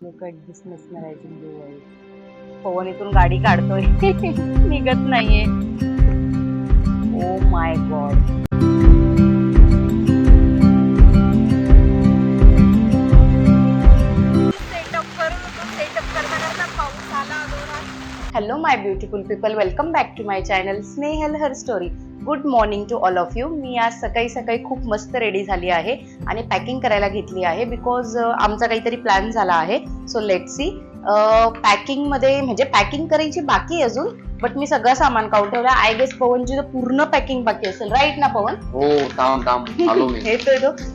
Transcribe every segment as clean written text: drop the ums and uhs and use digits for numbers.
Look at this mesmerizing blue eyes. पवन इथून गाडी काढतोय निघत नाहीये. Oh my god. Hello my beautiful people, welcome back to my channel Snehal her story. Good morning to all of you. मी आज सकाळी सकाळी खूप मस्त रेडी झाली आहे आणि पॅकिंग करायला घेतली आहे बिकॉज आमचा काहीतरी प्लॅन झाला आहे. So let's see. पॅकिंग मध्ये म्हणजे पॅकिंग करायची बाकी अजून, बट मी सगळं सामान काढून ठेवलं. आय गेस पवनची तर पूर्ण पॅकिंग बाकी असेल, राईट ना पवन? हो, थांब आलो मी.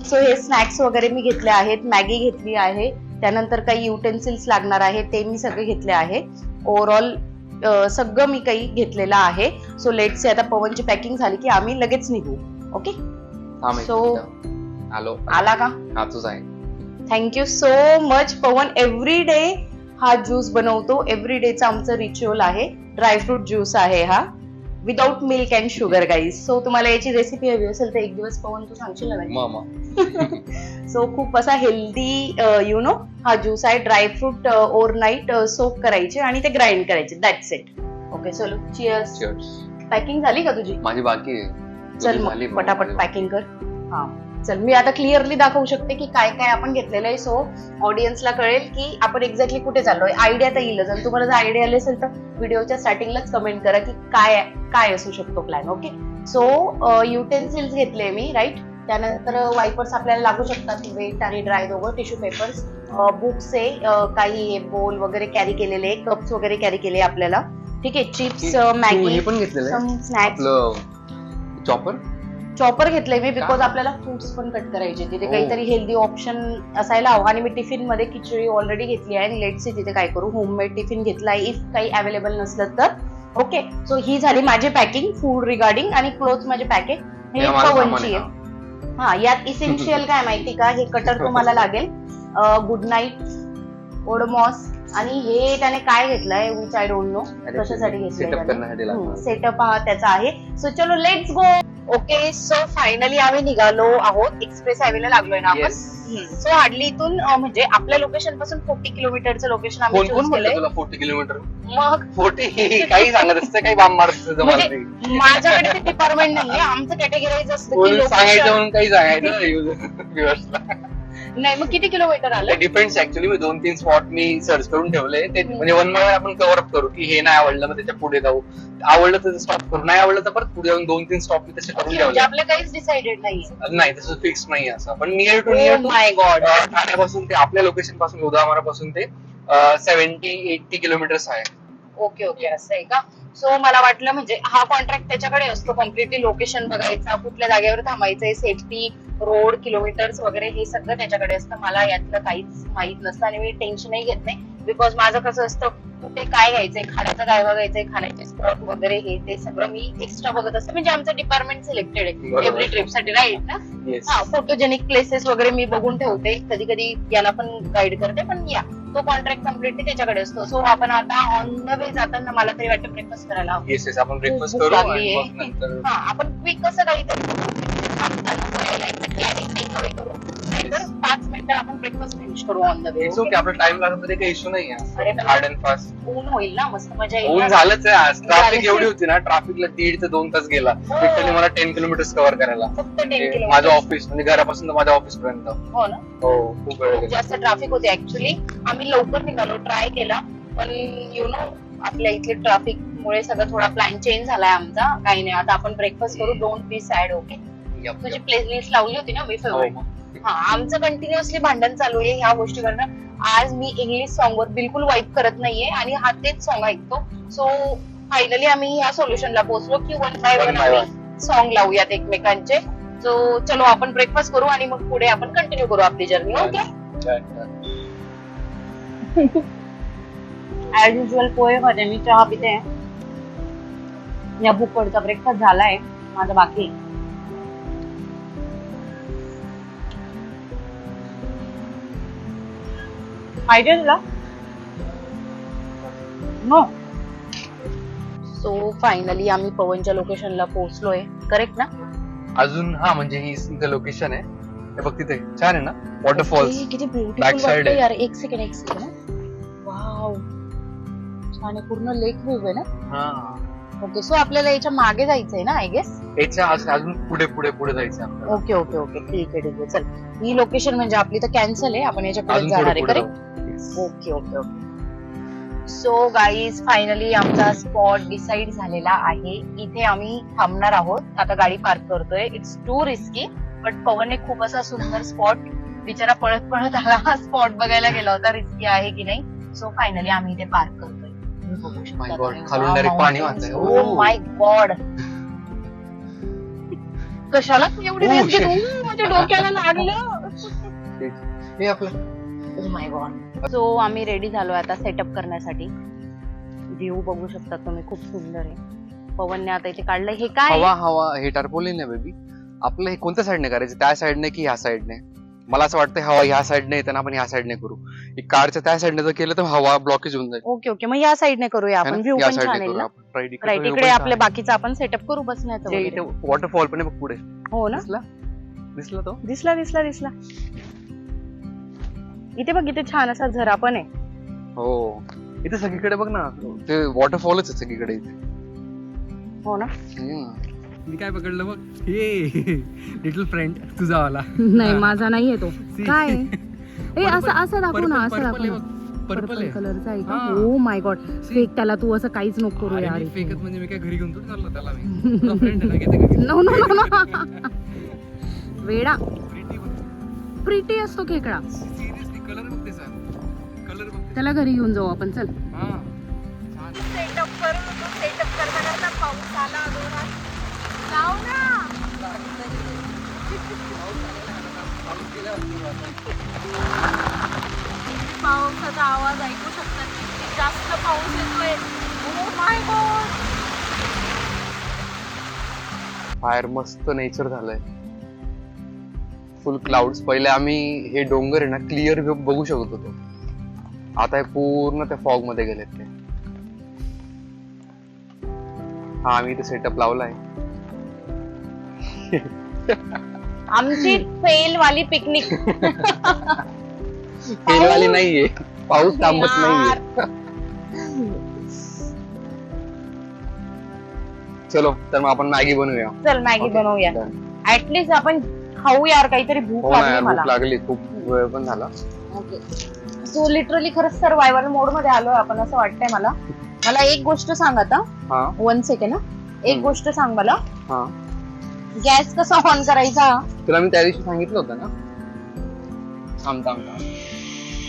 सो हे स्नॅक्स वगैरे मी घेतले आहेत, मॅगी घेतली आहे, त्यानंतर काही युटेन्सिल्स लागणार आहे ते मी सगळे घेतले आहे. ओव्हरऑल सगळं मी काही घेतलेलं आहे. सो लेट्स से आता पवनची पॅकिंग झाली की आम्ही लगेच निघू. ओके, सो आलो. आला का? हातच आहे. थँक्यू सो मच पवन. एव्हरी डे हा ज्यूस बनवतो, एव्हरी डेचा आमचं रिच्युअल आहे. ड्रायफ्रूट ज्यूस आहे हा, without milk and sugar guys. So तुम्हाला याची रेसिपी हवी असेल तर एक दिवस पवन तू सांगशील ना? सो खूप असा हेल्दी यु नो हा ज्यूस आहे. ड्रायफ्रूट ओव्हरनाईट सोक करायचे आणि ते ग्राइंड करायचे, दॅट्स इट. ओके, चलो चिअर्स. पॅकिंग झाली का तुझी? माझी बाकी आहे. चल मग पटापट पॅकिंग कर. हा चल, मी आता क्लिअरली दाखवू शकते की काय काय आपण घेतलेलं आहे. सो ऑडियन्सला कळेल की आपण एक्झॅक्टली कुठे चाललोय. आयडिया तर येईलच, आणि तुम्हाला जर आयडिया आली असेल तर व्हिडिओच्या स्टार्टिंगलाच कमेंट करा की काय काय असू शकतो प्लॅन. ओके, सो युटेन्सिल्स घेतले मी, राईट. त्यानंतर वायपर्स आपल्याला लागू शकतात, वेट आणि ड्राय दोघं. टिश्यू पेपर्स, बुक्स आहे, काही बोल वगैरे कॅरी केलेले, कप्स वगैरे कॅरी केले आपल्याला. ठीक आहे, चिप्स, मॅगी, स्नॅक्स. चॉपर घेतलंय मी बिकॉज आपल्याला फ्रुट्स पण कट करायचे, तिथे काहीतरी हेल्दी ऑप्शन असायला हवं. आणि मी टिफिन मध्ये खिचडी ऑलरेडी घेतली आहे आणि लेट्स सी तिथे काय करू, होममेड टिफिन घेतलाय इफ काही अवेलेबल नसलं तर. ओके, सो ही झाली माझी पॅकिंग फूड रिगार्डिंग. आणि क्लोथ माझे पॅकेज हे पवनची आहे. हा, यात इसेन्शियल काय माहिती का, हे कटर तुम्हाला लागेल, गुड नाईट, ओडोमॉस, आणि हे त्याने काय घेतलंय विच आय डोंट नो कशासाठी घेतलंय. सेटअप हा त्याचा आहे. सो चलो let's go. Okay, so finally आम्ही निघालो आहोत. एक्सप्रेस हायवेला लागलोय ना आपण. सो हार्डली इथून म्हणजे आपल्या लोकेशन पासून 40 किलोमीटरचं लोकेशन आम्ही चूज केलंय. 40 किलोमीटर मग 40 काही सांगत असतं, काही बाम मारत म्हणजे माझ्याकडे ते डिपार्टमेंट नाहीये, आमचं कॅटेगराईज असतं की सांगायचं म्हणून काही सांगायचं. नाही, मग किती किलोमीटर आलं? Depends actually. मी 2-3 स्पॉट मी सर्च करून ठेवले, ते म्हणजे वन बाय आपण कव्हर अप करू की हे नाही आवडलं मग त्याच्या पुढे जाऊ, आवडलं तर स्टॉप करू, नाही आवडलं तर परत पुढे जाऊन 2-3 स्टॉप मी तसे करून ठेवले. आपलं काहीच डिसाइडेड नाही, तसं फिक्स नाही असं. पण near to near my god, ठाण्यापासून ते आपल्या लोकेशन पासून उदामारापासून ते 70-80 किलोमीटर्स आहे. ओके ओके, असं आहे का? सो मला वाटलं म्हणजे हा कॉन्ट्रॅक्ट त्याच्याकडे असतो, कम्प्लिटली लोकेशन बघायचा, कुठल्या जागेवर थांबायचंय, सेफ्टी, रोड, किलोमीटर्स वगैरे हे सगळं त्याच्याकडे असतं. मला यातलं काहीच माहित नसतं आणि मी टेन्शनही घेत नाही बिकॉज माझं कसं असतं, कुठे काय घ्यायचंय, खाण्याचं काय बघायचंय, खाण्याचे स्पॉट वगैरे हे ते सगळं मी एक्स्ट्रा बघत असते. म्हणजे आमचं डिपार्टमेंट सिलेक्टेड आहे एव्हरी ट्रिप साठी, राईट ना? हा, फोटोजेनिक प्लेसेस वगैरे मी बघून ठेवते, कधी कधी याला पण गाईड करते. पण या तो कॉन्ट्रॅक्ट कम्प्लिटली त्याच्याकडे असतो. सो आपण आता ऑन द वे जाताना मला तरी वाटतं ब्रेकफास्ट करायला. येस, आपण ब्रेकफास्ट करू आणि मग नंतर आपण क्विक कसं काहीतरी 5 मिनिटं आपण ब्रेकफास्ट फिनिश करू ऑन द वे. ओके, आपला टाइम लागत तरी काही इश्यू नाही आहे. हार्ड अँड फास्ट ऊन होईल ना, मस्त मजा येईल. ऊन झालंच आहे आज. ट्रॅफिक एवढी होती ना, ट्रॅफिकला 1.5 ते 2 तास गेला लिटरली मला 10 किलोमीटर कव्हर करायला. फक्त 10 किलोमीटर माझं ऑफिस म्हणजे घरापासून तर माझ्या ऑफिस पर्यंत. हो ना? हो, खूप वेळ जास्त ट्रॅफिक होते ऍक्च्युली. आम्ही लवकर निघालो, ट्राय केला, पण यु नो आपल्या इथले ट्रॅफिक मुळे सगळं थोडा प्लॅन चेंज झालाय आमचा. काही नाही, आता आपण ब्रेकफास्ट करू. Don't be sad. ओके, तुझी प्लेलिस्ट लावली होती ना मी फेवरेट. हा, आमचं कंटिन्युअसली भांडण चालू आहे ह्या गोष्टीवरनं. आज मी इंग्लिश सॉन्ग वर बिलकुल वाईप करत नाहीये आणि हा तेच सॉन्ग ऐकतो. सो फायनली आम्ही ह्या सोल्युशनला पोहोचलो की वन बाय वन आम्ही सॉन्ग लावूयात एकमेकांचे. सो चलो आपण ब्रेकफास्ट करू आणि मग पुढे आपण कंटिन्यू करू आपली जर्नी. ओके, ऍज युजल पोहे खाते मी, चहा पिते. या बुकवरचा ब्रेकफास्ट झालाय, माझा बाकी. पाहिजे तुला? नो. सो फायनली आम्ही पवनच्या लोकेशनला पोहोचलोय, करेक्ट ना? अजून हा, म्हणजे ही इथं लोकेशन आहे. हे बघ तिथे छान आहे ना, वॉटरफॉल्स किती बॅक साइड ब्युटिफुल यार. एक सेकंड वाव छान आहे, पूर्ण लेक व्ह्यू आहे ना. हा ओके, सो आपल्याला याच्या मागे जायचंय ना आय गेस. याच्या अजून पुढे पुढे पुढे जायचं आपल्याला. ओके ओके ओके, ठीक आहे ठीक आहे. चल, ही लोकेशन म्हणजे आपली तर कॅन्सल आहे, आपण याच्या पुढे अजून जाणार आहे पुढे पुढे करेक्ट. जाऊ. Yes. Okay okay okay. So guys finally आमचा स्पॉट डिसाइड झालेला आहे. इथे आम्ही थांबणार आहोत. आता गाडी पार्क करतोय. इट्स टू रिस्की, बट पवनने खूप असा सुंदर स्पॉट बिचारा पळत पळत आला हा स्पॉट बघायला गेला होता. रिस्की आहे की नाही. सो फायनली आम्ही इथे पार्क करतोय. तुम्ही बघू शकता. My God, खालून direct पाणी वाहतंय. ओ माय गॉड, कशाला तू एवढी Oh, रिस्क shit. घेतो? माझ्या डोक्याला लागलं. हे आपलं ओ माय गॉड. सो आम्ही रेडी झालोय आता सेटअप करण्यासाठी. व्ह्यू बघू शकता तुम्ही, खूप सुंदर आहे. पवनने आता इथे काढलंय. हे काय हवा आहे? हवा हे टार्पोलिन आहे बेबी. आपलं हे कोणत्या साईडने करायचं, त्या साईडने की ह्या साईडने? मला असं वाटतं हवा ह्या साईडने येताना आपण ह्या साईडने करू. कारच्या त्या साईडने जर केलं तर हवा ब्लॉकेज होऊन जाईल. ओके ओके, मग या साईडने करूया है आपण. ना? व्ह्यू या पण छान साईडने येईल करू ना. आपण. राईट राईट, इकडे आपले बाकीचं आपण सेटअप करू बसण्याचं वगैरे. इथे वॉटरफॉल पण आहे बघ पुढे. हो ना, दिसला दिसला तो. दिसला दिसला दिसला. इथे बघ, इथे छान असा झरा पण आहे. हो, इथे सगळीकडे बघ ना, ते वॉटरफॉलच आहे सगळीकडे इथे. हो ना. मी काय पकडलं बघ, हे लिटल फ्रेंड तुझा वाला. नाही, माझा नाहीये तो. काय आहे? ए, असं Purple- असं दाखव ना, असं दाखव ना. पर्पल पर्पल आहे. कलरचा आहे का? हा. ओ माय गॉड, फेक त्याला. तू असं काहीच नको करू अरे यार. मी फेकत म्हणजे मी काय घरी घेऊन थोडी चाललो त्याला मी. तुझा फ्रेंड आहे ना, घेते का घेते? No no no no. वेडा, Pretty बघ. प्रिटी असतो खेकडा. Seriously, कलर बघ त्याचा. कलर बघ त्याचा. त्याला घरी घेऊन जाऊ आपण. चल. हा. छान. सेटअप करत होतो. सेटअप करता करता पाऊस आला. जाऊ ना. पावसाचा आवाज ऐकू शकतात. किती जास्त पाऊस येतोय. ओ माय गॉड. बाहेर मस्त नेचर झालंय, फुल क्लाउड्स. पहिले आम्ही हे डोंगर आहे ना क्लिअर बघू शकत होतो, आता हे पूर्ण त्या फॉग मध्ये गेलेत ते. हा, आम्ही इथे सेटअप लावलाय. आमची फेल वाली पिकनिक. फेलवाली नाहीये, पाऊस थांबत नाहीये. चलो तर मग आपण मॅगी बनवूया. चल मॅगी Okay, बनवूया. done. ऍटलीस्ट आपण खाऊ यार, काहीतरी भूक हो ना, लागली मला. भूक लागली, खूप वेळ पण झाला. ओके, सो लिटरली खरंच सर्वायवल मोड मध्ये आलोय आपण असं वाटतंय मला. मला एक गोष्ट सांग आता. हा 1 सेकंड ना. एक गोष्ट सांग मला, हा, गॅस कसा ऑन करायचा? तुला मी त्या दिवशी सांगितलं होतं ना. थांब थांब थांब,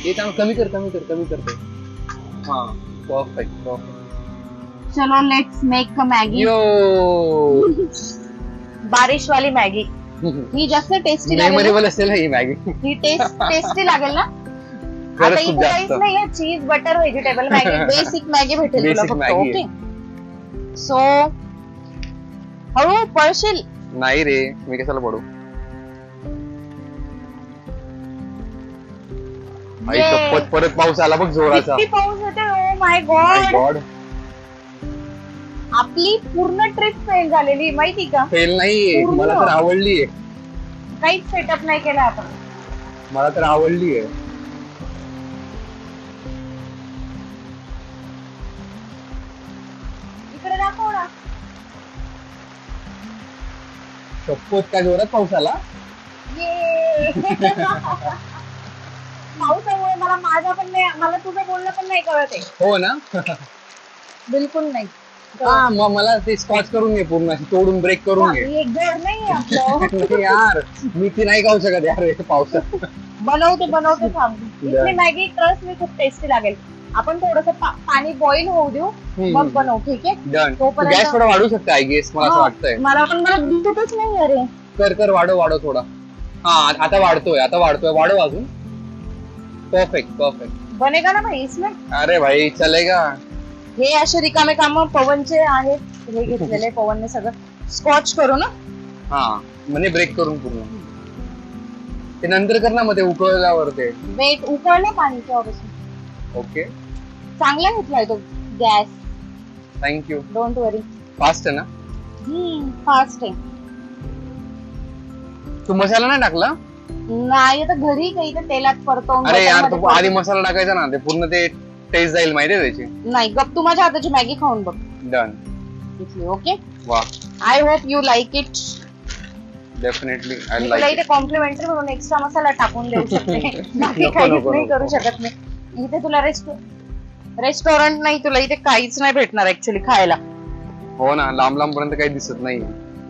हे थांब, कमी कर कमी कर कमी करते. हा, परफेक्ट परफेक्ट. चलो लेट्स मेक मॅगी. यो बारिश वाली मॅगी. ही जास्त टेस्टी लागेल ना? मेमोरेबल असेल ही मॅगी. ही टेस्टी लागेल ना. आता खरंच इथे खूप काहीच जास्त. नाही, चीज butter vegetable Maggi. Basic Maggi भेटेल तुला Basic फक्त. Maggi ओके, सो हळू पळशील. नाही रे, मी कशाला पडू. आई Yay. शपथ, परत पाऊस आला बघ जोराचा. किती पाऊस येते. Oh my my God. God. आपली पूर्ण ट्रिप फेल झालेली माहिती का? फेल नाहीये, पूर्ण. मला तर आवडलीये. काहीच सेटअप नाही केला आपण. मला तर आवडलीये. इकडे दाखव ना. शपथ, काय जोरात पाऊस आला. ये. पावसामुळे मला माझा पण नाही, मला तुझं बोलणं पण नाही कळत आहे. हो ना. बिलकुल नाही. हा, मग मला ते स्कॉच करून घे, पूर्ण अशी तोडून ब्रेक करून घे. हे घर नाही आपलं. नाही यार, मी ती नाही खाऊ शकत यार हे पावसात. बनवते थांब. इथली मॅगी ट्रस्ट मी खूप टेस्टी लागेल. आपण थोडस पाणी बॉईल होऊ देऊ, मग बनवू. ठीक आहे. डन. तोपर्यंत- गॅस थोडा वाढू शकते आय गेस, मला असं वाटतंय. मला दिसतच नाही अरे. कर कर, वाढव वाढव थोडा. हा, आता वाढतोय वाढव अजून. Perfect perfect. बनेगा ना भाई इसमें. अरे भाई चलेगा. हे असे रिकामे काम पवनचे आहेत. हे घेतलेले पवनने सगळं स्कॉच करू ना. हा, म्हणजे ब्रेक करून पूर्ण. ते नंतर कर ना, मग ते उकळल्यावर ते. वेट उकळलं पाणीच्या ऑब्विसली. ओके, चांगला घेतलाय तो gas. Thank you. Don't worry. Fast आहे ना. फास्ट आहे. तू मसाला नाही टाकला. नाही आता घरी काही तर तेलात परतवून. अरे यार, बटरमध्ये तू आधी मसाला टाकायचा ना, ते पूर्ण ते टेस्ट जाईल माहितीये त्याची. नाही गप, तू माझ्या हाताची मॅगी खाऊन बघ डन. इथली. ओके, वा, I hope you like it. Definitely I मी तुला लाईक इथे कॉम्प्लिमेंटरी म्हणून एक्स्ट्रा मसाला टाकून देऊ शकते. बाकी नको, काहीच नको, नाही नको. करू शकत मी. इथे तुला रेस्टॉरंट नाही, तुला इथे काहीच नाही भेटणार ऍक्च्युली खायला. हो ना, लांब लांब पर्यंत काही दिसत नाही.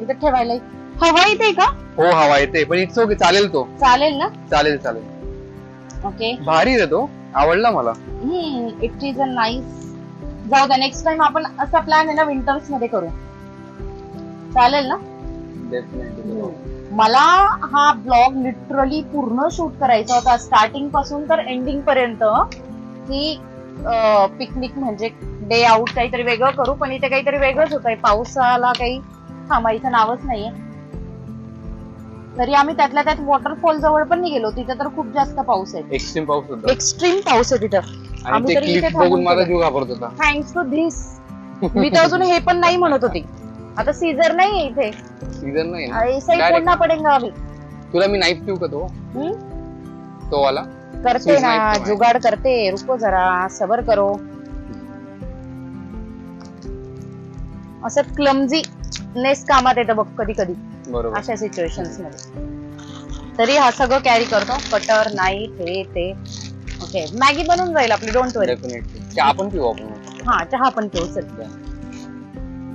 इथे ठेवायला हवा इथे का? हो, हवा येते, पण इट्स ओके, चालेल तो. चालेल ना? चालेल चालेल. ओके, भारी रे तो, आवडला मला. It is a nice. जाऊ द्या, नेक्स्ट टाइम आपण असा प्लॅन आहे ना विंटर्स मध्ये करू. चालेल ना? डेफिनेटली. मला हा ब्लॉग लिटरली पूर्ण शूट करायचा होता, स्टार्टिंग पासून तर एंडिंग पर्यंत, की पिकनिक म्हणजे डे आउट काहीतरी वेगळं करू, पण इथे काहीतरी वेगळंच होत आहे. पावसाला काही थांबायचं नावच नाहीये. तरी आम्ही त्यातल्या त्यात वॉटरफॉल जवळ पण नाही गेलो, तिथे तर खूप जास्त पाऊस आहे. एक्स्ट्रीम पाऊस होता एक्स्ट्रीम पाऊस आहे तिथं. आणि आम्ही ते तरी इथे क्लिप बघून थांबून माझा गेलो. जीव घाबरत होता. Thanks to this. मी तर अजून हे पण नाही म्हणत होती. आता सीझर नाहीये इथे, सीझन नाही ना. ऐसा ही Direct. फोडना पडेगा अभी. तुला मी नाईफ देऊ का तो हम्म? तो वाला? करते Swiss ना, knife तो आहे. जुगाड करते, रुको जरा, सबर करो. असं क्लमजीनेस कामात येतं बघ कधी कधी बरोबर. अशा सिच्युएशन्स मध्ये. तरी हा सगळं कॅरी करतो, कटर, नाईफ, हे ते. ओके, मॅगी बनून जाईल आपली, डोंट वरी. डेफिनेटली. आपण पिऊ आपण. हा, चहा पण ठेवू सध्या.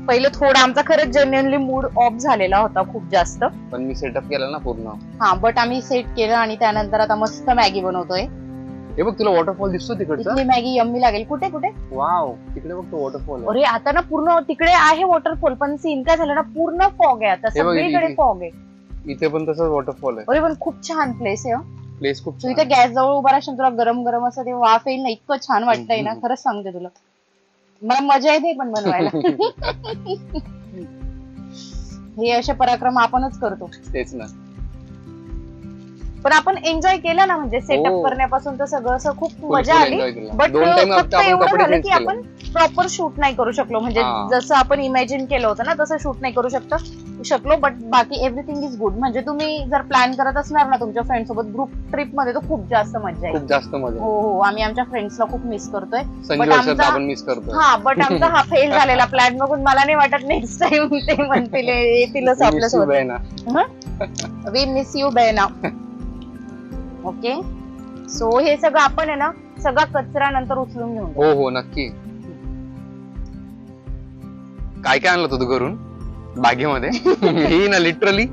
पहिले थोडा आमचा खरंच जेन्युइनली मूड ऑफ झालेला होता खूप जास्त. पण मी सेटअप केला ना पूर्ण. हा, बट आम्ही सेट केलं आणि त्यानंतर आता मस्त मॅगी बनवतोय. हे बघ, तुला वॉटरफॉल दिसतो तिकडचा? इथली मॅगी यम्मी लागेल. कुठे कुठे? वाव, तिकडे बघ तो वॉटरफॉल. अरे आता ना पूर्ण तिकडे आहे वॉटरफॉल, पण सीन काय झालं ना, पूर्ण फॉग आहे आता, हे बघ, सगळीकडे इथे- फॉग आहे. इथे पण तसंच वॉटरफॉल आहे. अरे पण खूप छान प्लेस आहे. प्लेस खूप तू छान इथे आहे. गॅस जवळ उभा राहशील, तुला गरम गरम असं ते वाफ येईल ना, इतकं छान वाटतंय ना, खरंच सांगते तुला. मला मजा येते पण बनवायला. हे असे पराक्रम आपणच करतो, तेच ना. पण आपण एन्जॉय केलं ना, म्हणजे सेटअप हो. करण्यापासून तर सगळं असं खूप Full मजा आली. enjoy केला. बट 2 time फक्त आपण एवढं कपडे झालं change की केले. आपण प्रॉपर शूट नाही करू शकलो, म्हणजे हा. जसं आपण इमॅजिन केलं होतं ना तसं शूट नाही करू शकलो. बट बाकी एव्हरीथिंग इज गुड. म्हणजे तुम्ही जर प्लॅन करत असणार ना तुमच्या फ्रेंड सोबत ग्रुप ट्रिप मध्ये, तर खूप जास्त मजा येईल. खूप जास्त मजा. हो हो, आम्ही आमच्या फ्रेंड्सला खूप मिस करतोय. संजू but वर्षात आमचा- आपण मिस करतो. हा, बट आमचा हा फेल झालेला प्लॅन बघून मला नाही वाटत नेक्स्ट टाइम ते म्हणतील येतीलच आपल्यासोबत. वी मिस यू बहना. ओके, सो हे सगळं आपण आहे ना, सगळा कचरा नंतर उचलून घेऊन जाऊ. हो हो, नक्की. काय काय आणलं होतं तू घरून बागेमध्ये? ही ना लिटरली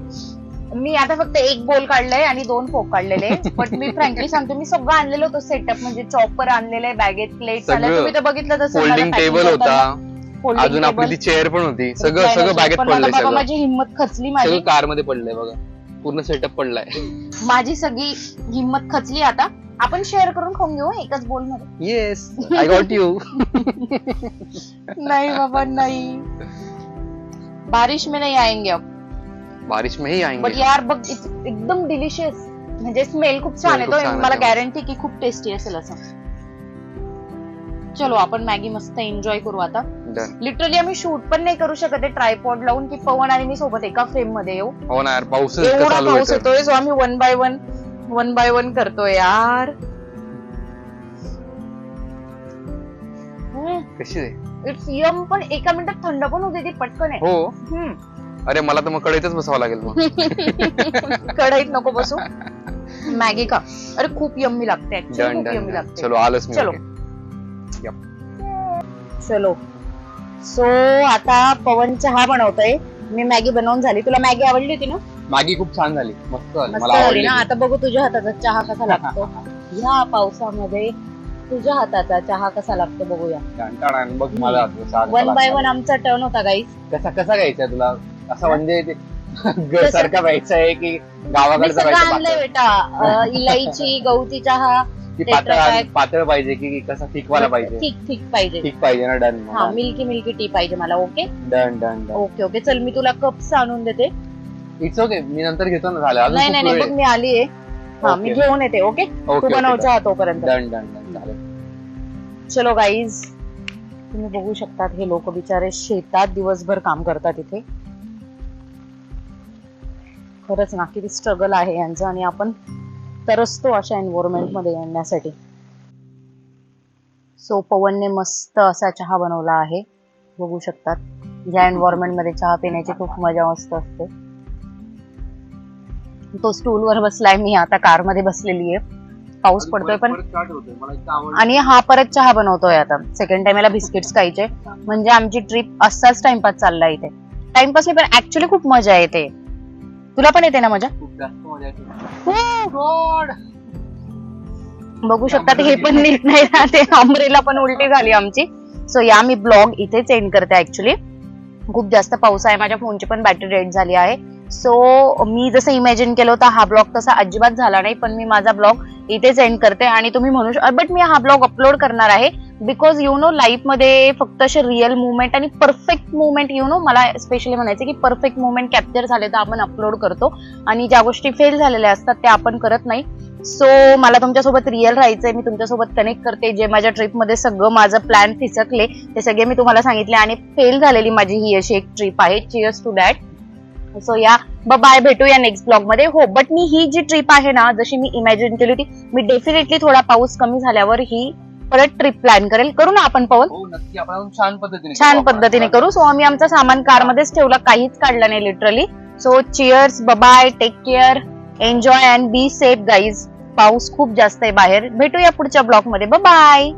मी आता फक्त एक बोल काढलाय आणि 2 फोक काढलेले. बट मी फ्रँकली सांगतो, मी सगळं आणलेलं होतं सेटअप, म्हणजे चॉपर आणलेलं आहे, बॅगेत प्लेट्स आल्या, सगळं. तुम्ही तर बघितलं तसं. फोल्डिंग टेबल होता, अजून आपली ती चेअर पण होती. सगळं बागेत पडलंय. बाबा सगळं माझी हिंमत खचली, माझी सगळं कार मध्ये पडलंय बघा. पूर्ण सेटअप पडलाय. माझी सगळी हिंमत खचली. आता आपण शेअर करून खाऊन घेऊ एकाच बोल मध्ये. Yes, I got you. नाही बाबा नाही, बारिश में नहीं आएंगे अब. बारिश में ही बट आएंगे. यार बघ, एकदम डिलिशियस, म्हणजे स्मेल खूप छान Smell येतो. खूप छान मला येतो. गॅरंटी की खूप टेस्टी असेल असं. चलो आपण मॅगी मस्त एन्जॉय करू आता. Done. लिटरली आम्ही शूट पण नाही करू शकत आहे ट्रायपॉड लावून, की पवन आणि मी सोबत एका फ्रेम मध्ये येऊ. हो ना यार, पाऊस एवढा चालू पाऊस आहे. येतोय, सो आम्ही वन बाय वन करतोय यार. कशी आहे? इट्स यम, पण एका मिनिटात थंड पण होते ती पटकन आहे. हो. हम्म. अरे मला तर मग कढईतच बसावं लागेल मग. कढईत नको बसू, मॅगी का. अरे खूप यम्मी लागते ऍक्च्युअली, डन खूप यम्मी डन. लागते. चलो आलंच मी. चलो. ओके. चलो, सो आता पवन चहा बनवतोय, मी मॅगी बनवून झाली. तुला मॅगी आवडली होती ना? मॅगी खूप छान झाली, मस्त झाली, मस्त मला झाली आवडली. ना. आता बघू तुझ्या हाताचा चहा कसा लागतो. ह्या पावसामध्ये तुझ्या हाताचा चहा कसा लागतो बघूया. टाण, बघ मला चहा कसा वन बाय लागतो. वन आमचा टर्न होता गाईस. कसा घ्यायचा तुला? असं म्हणजे ते घर सारखा प्यायचा आहे की मी गावाकडचा सगळं प्यायचा? आणलंय बेटा, इलायची, गवती चहा, की tetrapack. पातळ पाहिजे की कसा थिकवाला पाहिजे? ठीक पाहिजे. ठीक पाहिजे ना. डन. हा, मिल्की टी पाहिजे मला. Okay done done done. Okay, चल मी तुला कप्स आणून देते. इट्स ओके, मी नंतर घेतो ना. झालं अजून नाही खूप नाही वेळ बघ, मी आलीये. हा, मी Okay. घेऊन येते. ओके, तू ओके, बनव ओके, चहा तोपर्यंत. Done done done. चालेल. चलो गाईज, तुम्ही बघू शकतात हे लोक बिचारे शेतात दिवसभर काम करतात इथे. खरंच ना, किती स्ट्रगल आहे यांचं, आणि आपण तरसतो अशा एन्व्हायरमेंट मध्ये येण्यासाठी. सो पवनने मस्त असा चहा बनवला आहे, बघू शकतात। ज्या एन्व्हायरमेंट मध्ये चहा पिण्याची खूप मजा मस्त असते। तो स्टूलवर बसलाय, मी आता कार मध्ये बसलेली आहे, पाऊस पडतोय पण। आणि हा परत चहा बनवतोय आता, सेकंड टाइम याला बिस्किट्स खायचे, म्हणजे आमची ट्रिप असाच टाइमपास चाललाय इथे। टाइमपास नाही पण ऍक्च्युली खूप मजा येते। तुला पण येते ना मजा? बघू शकतात हे पण नीट नाही राहते, अमरेला पण उलटी झाली आमची। सो या मी ब्लॉग इथेच एंड करते। ऍक्च्युली खूप जास्त पाऊस आहे, माझ्या फोनची पण बॅटरी डेड झाली आहे। सो मी जसं इमॅजिन केलं होतं हा ब्लॉग तसा अजिबात झाला नाही, पण मी माझा ब्लॉग इथेच एंड करते। आणि तुम्ही म्हणू बट मी हा ब्लॉग अपलोड करणार आहे, बिकॉज यु नो लाईफ मध्ये फक्त असे रिअल मुवमेंट आणि परफेक्ट मुवमेंट यु नो मला स्पेशली म्हणायचं की परफेक्ट मुवमेंट कॅप्चर झाले तर आपण अपलोड करतो, आणि ज्या गोष्टी फेल झालेल्या असतात त्या आपण करत नाही। सो मला तुमच्यासोबत रिअल राहायचंय, मी तुमच्यासोबत कनेक्ट करते। जे माझ्या ट्रिपमध्ये सगळं माझं प्लॅन फिसकले ते सगळे मी तुम्हाला सांगितले, आणि फेल झालेली माझी ही अशी एक ट्रिप आहे। Cheers to that. सो या बाय, भेटूया नेक्स्ट ब्लॉग मध्ये। हो but me he G trip आहे ना, जशी मी इमॅजिन केली होती, मी डेफिनेटली थोडा पाऊस कमी झाल्यावर ही परत ट्रिप प्लॅन करेल। करू ना आपण पवन? हो नक्की, आपण छान पद्धतीने करू। सो आम्ही आमचा सामान कार मध्येच ठेवला, काहीच काढलं नाही literally. So cheers, bye, take care, enjoy and be safe guys. पाऊस खूप जास्त आहे बाहेर, भेटूया पुढच्या ब्लॉग मध्ये। बाय।